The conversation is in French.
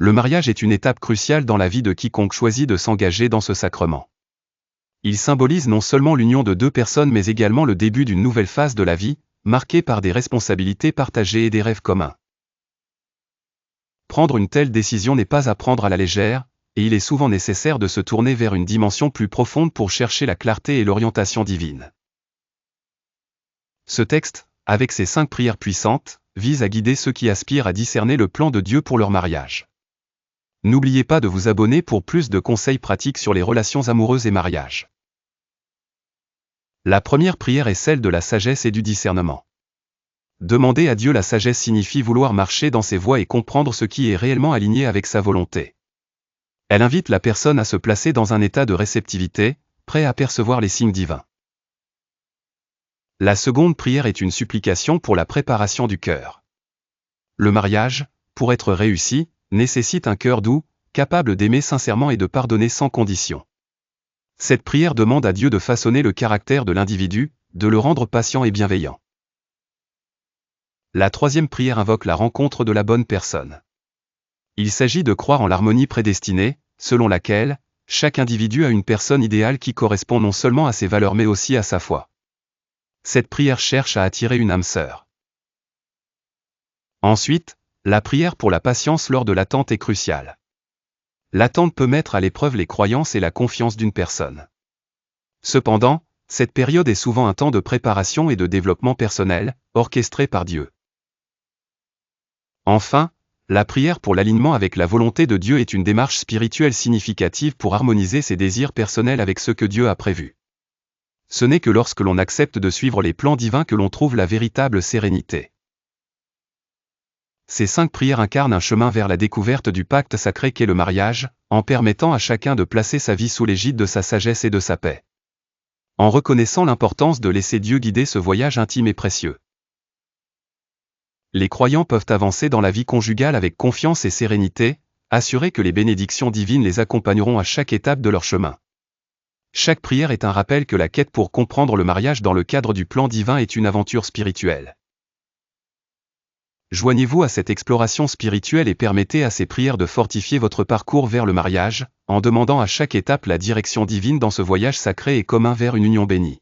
Le mariage est une étape cruciale dans la vie de quiconque choisit de s'engager dans ce sacrement. Il symbolise non seulement l'union de deux personnes mais également le début d'une nouvelle phase de la vie, marquée par des responsabilités partagées et des rêves communs. Prendre une telle décision n'est pas à prendre à la légère, et il est souvent nécessaire de se tourner vers une dimension plus profonde pour chercher la clarté et l'orientation divine. Ce texte, avec ses 5 prières puissantes, vise à guider ceux qui aspirent à discerner le plan de Dieu pour leur mariage. N'oubliez pas de vous abonner pour plus de conseils pratiques sur les relations amoureuses et mariage. La première prière est celle de la sagesse et du discernement. Demander à Dieu la sagesse signifie vouloir marcher dans ses voies et comprendre ce qui est réellement aligné avec sa volonté. Elle invite la personne à se placer dans un état de réceptivité, prêt à percevoir les signes divins. La seconde prière est une supplication pour la préparation du cœur. Le mariage, pour être réussi, nécessite un cœur doux, capable d'aimer sincèrement et de pardonner sans condition. Cette prière demande à Dieu de façonner le caractère de l'individu, de le rendre patient et bienveillant. La troisième prière invoque la rencontre de la bonne personne. Il s'agit de croire en l'harmonie prédestinée, selon laquelle chaque individu a une personne idéale qui correspond non seulement à ses valeurs mais aussi à sa foi. Cette prière cherche à attirer une âme sœur. Ensuite, la prière pour la patience lors de l'attente est cruciale. L'attente peut mettre à l'épreuve les croyances et la confiance d'une personne. Cependant, cette période est souvent un temps de préparation et de développement personnel, orchestré par Dieu. Enfin, la prière pour l'alignement avec la volonté de Dieu est une démarche spirituelle significative pour harmoniser ses désirs personnels avec ce que Dieu a prévu. Ce n'est que lorsque l'on accepte de suivre les plans divins que l'on trouve la véritable sérénité. Ces 5 prières incarnent un chemin vers la découverte du pacte sacré qu'est le mariage, en permettant à chacun de placer sa vie sous l'égide de sa sagesse et de sa paix. En reconnaissant l'importance de laisser Dieu guider ce voyage intime et précieux. Les croyants peuvent avancer dans la vie conjugale avec confiance et sérénité, assurés que les bénédictions divines les accompagneront à chaque étape de leur chemin. Chaque prière est un rappel que la quête pour comprendre le mariage dans le cadre du plan divin est une aventure spirituelle. Joignez-vous à cette exploration spirituelle et permettez à ces prières de fortifier votre parcours vers le mariage, en demandant à chaque étape la direction divine dans ce voyage sacré et commun vers une union bénie.